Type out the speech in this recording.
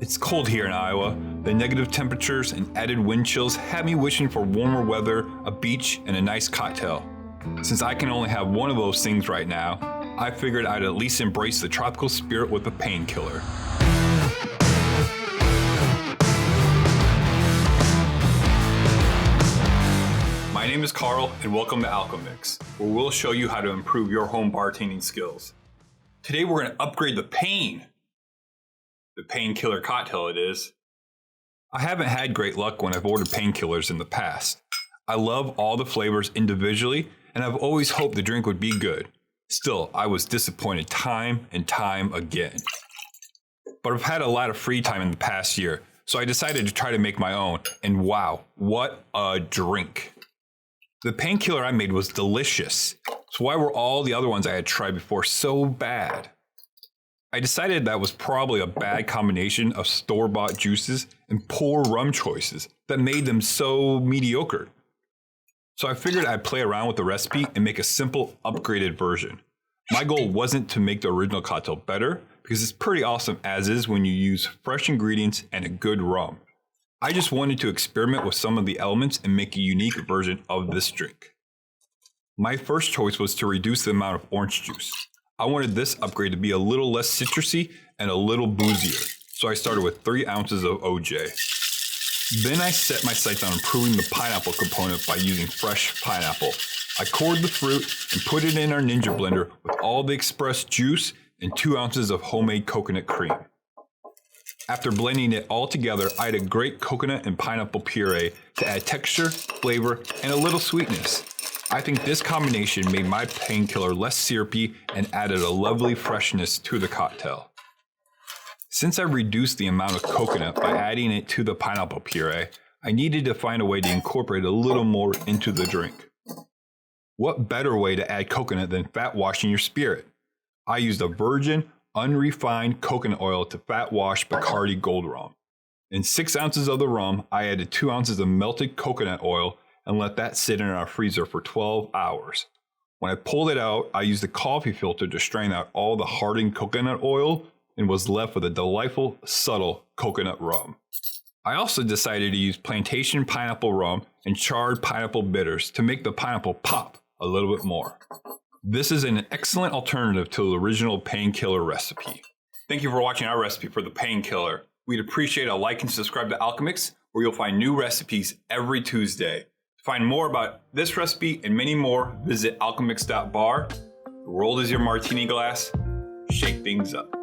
It's cold here in Iowa. The negative temperatures and added wind chills have me wishing for warmer weather, a beach, and a nice cocktail. Since I can only have one of those things right now, I figured I'd at least embrace the tropical spirit with a painkiller. My name is Carl, and welcome to Alchemix, where we'll show you how to improve your home bartending skills. Today we're going to upgrade the painkiller cocktail it is. I haven't had great luck when I've ordered painkillers in the past. I love all the flavors individually, and I've always hoped the drink would be good. Still, I was disappointed time and time again. But I've had a lot of free time in the past year, so I decided to try to make my own, and wow, what a drink. The painkiller I made was delicious, so why were all the other ones I had tried before so bad? I decided that was probably a bad combination of store-bought juices and poor rum choices that made them so mediocre. So I figured I'd play around with the recipe and make a simple upgraded version. My goal wasn't to make the original cocktail better, because it's pretty awesome as is when you use fresh ingredients and a good rum. I just wanted to experiment with some of the elements and make a unique version of this drink. My first choice was to reduce the amount of orange juice. I wanted this upgrade to be a little less citrusy and a little boozier, so I started with 3 ounces of OJ. Then I set my sights on improving the pineapple component by using fresh pineapple. I cored the fruit and put it in our Ninja blender with all the expressed juice and 2 ounces of homemade coconut cream. After blending it all together, I added great coconut and pineapple puree to add texture, flavor, and a little sweetness. I think this combination made my painkiller less syrupy and added a lovely freshness to the cocktail. Since I reduced the amount of coconut by adding it to the pineapple puree, I needed to find a way to incorporate a little more into the drink. What better way to add coconut than fat washing your spirit? I used a virgin, unrefined coconut oil to fat wash Bacardi Gold Rum. In 6 ounces of the rum, I added 2 ounces of melted coconut oil and let that sit in our freezer for 12 hours. When I pulled it out, I used a coffee filter to strain out all the hardened coconut oil and was left with a delightful, subtle coconut rum. I also decided to use plantation pineapple rum and charred pineapple bitters to make the pineapple pop a little bit more. This is an excellent alternative to the original painkiller recipe. Thank you for watching our recipe for the painkiller. We'd appreciate a like and subscribe to Alchemix, where you'll find new recipes every Tuesday. To find more about this recipe and many more, visit alchemix.bar. The world is your martini glass. Shake things up.